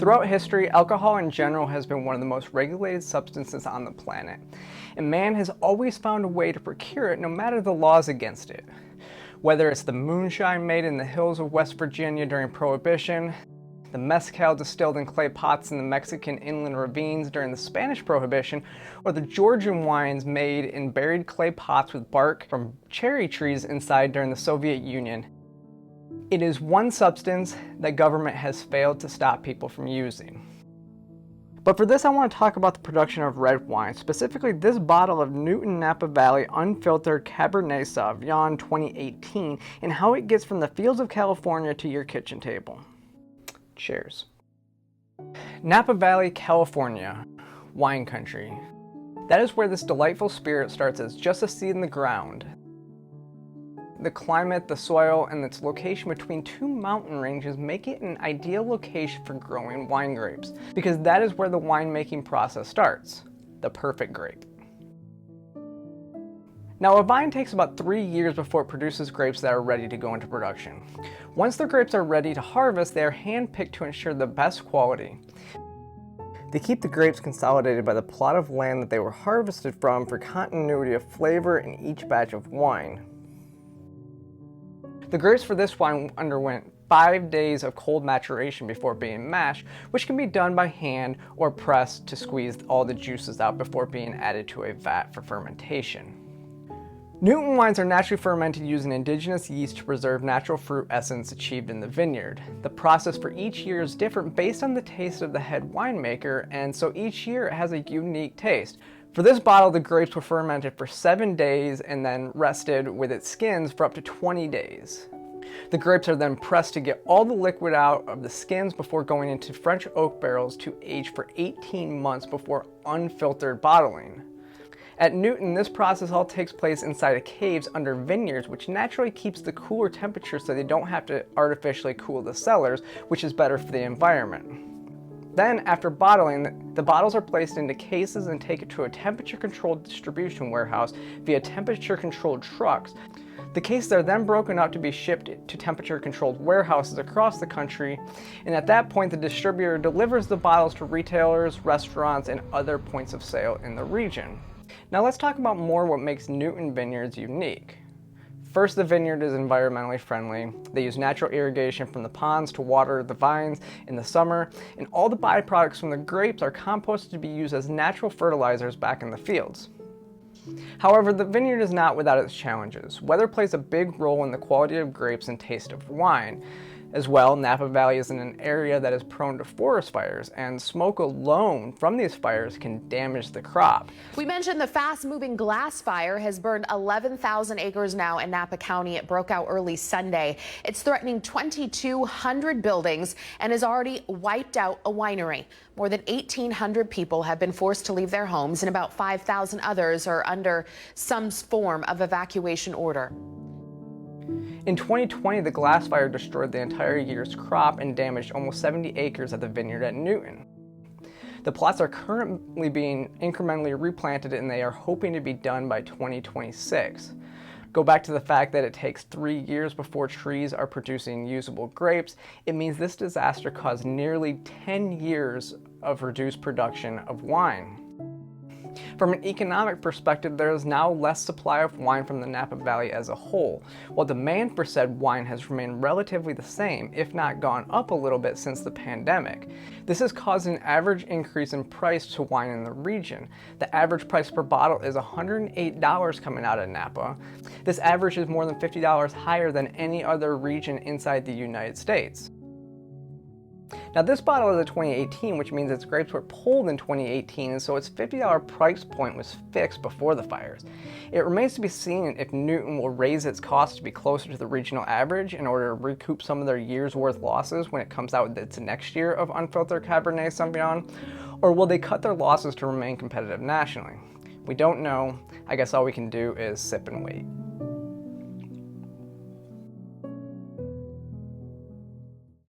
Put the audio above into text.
Throughout history, alcohol in general has been one of the most regulated substances on the planet, and man has always found a way to procure it no matter the laws against it. Whether it's the moonshine made in the hills of West Virginia during Prohibition, the mezcal distilled in clay pots in the Mexican inland ravines during the Spanish Prohibition, or the Georgian wines made in buried clay pots with bark from cherry trees inside during the Soviet Union. It is one substance that government has failed to stop people from using. But for this, I want to talk about the production of red wine, specifically this bottle of Newton Napa Valley unfiltered Cabernet Sauvignon 2018, and how it gets from the fields of California to your kitchen table. Cheers. Napa Valley, California, wine country. That is where this delightful spirit starts as just a seed in the ground. The climate, the soil, and its location between two mountain ranges make it an ideal location for growing wine grapes, because that is where the winemaking process starts, the perfect grape. Now, a vine takes about 3 years before it produces grapes that are ready to go into production. Once the grapes are ready to harvest, they are hand-picked to ensure the best quality. They keep the grapes consolidated by the plot of land that they were harvested from for continuity of flavor in each batch of wine. The grapes for this wine underwent 5 days of cold maturation before being mashed, which can be done by hand or pressed to squeeze all the juices out before being added to a vat for fermentation. Newton wines are naturally fermented using indigenous yeast to preserve natural fruit essence achieved in the vineyard. The process for each year is different based on the taste of the head winemaker, and so each year it has a unique taste. For this bottle, the grapes were fermented for 7 days and then rested with its skins for up to 20 days. The grapes are then pressed to get all the liquid out of the skins before going into French oak barrels to age for 18 months before unfiltered bottling. At Newton, this process all takes place inside of caves under vineyards, which naturally keeps the cooler temperature so they don't have to artificially cool the cellars, which is better for the environment. Then, after bottling, the bottles are placed into cases and taken to a temperature-controlled distribution warehouse via temperature-controlled trucks. The cases are then broken up to be shipped to temperature-controlled warehouses across the country, and at that point the distributor delivers the bottles to retailers, restaurants, and other points of sale in the region. Now let's talk about more what makes Newton Vineyards unique. First, the vineyard is environmentally friendly. They use natural irrigation from the ponds to water the vines in the summer, and all the byproducts from the grapes are composted to be used as natural fertilizers back in the fields. However, the vineyard is not without its challenges. Weather plays a big role in the quality of grapes and taste of wine. As well, Napa Valley is in an area that is prone to forest fires, and smoke alone from these fires can damage the crop. We mentioned the fast-moving glass fire has burned 11,000 acres now in Napa County. It broke out early Sunday. It's threatening 2,200 buildings and has already wiped out a winery. More than 1,800 people have been forced to leave their homes, and about 5,000 others are under some form of evacuation order. In 2020, the glass fire destroyed the entire year's crop and damaged almost 70 acres of the vineyard at Newton. The plots are currently being incrementally replanted, and they are hoping to be done by 2026. Go back to the fact that it takes 3 years before trees are producing usable grapes. It means this disaster caused nearly 10 years of reduced production of wine. From an economic perspective, there is now less supply of wine from the Napa Valley as a whole, while demand for said wine has remained relatively the same, if not gone up a little bit since the pandemic. This has caused an average increase in price to wine in the region. The average price per bottle is $108 coming out of Napa. This average is more than $50 higher than any other region inside the United States. Now, this bottle is a 2018, which means its grapes were pulled in 2018, and so its $50 price point was fixed before the fires. It remains to be seen if Newton will raise its cost to be closer to the regional average in order to recoup some of their year's worth losses when it comes out with its next year of unfiltered Cabernet Sauvignon, or will they cut their losses to remain competitive nationally? We don't know. I guess all we can do is sip and wait.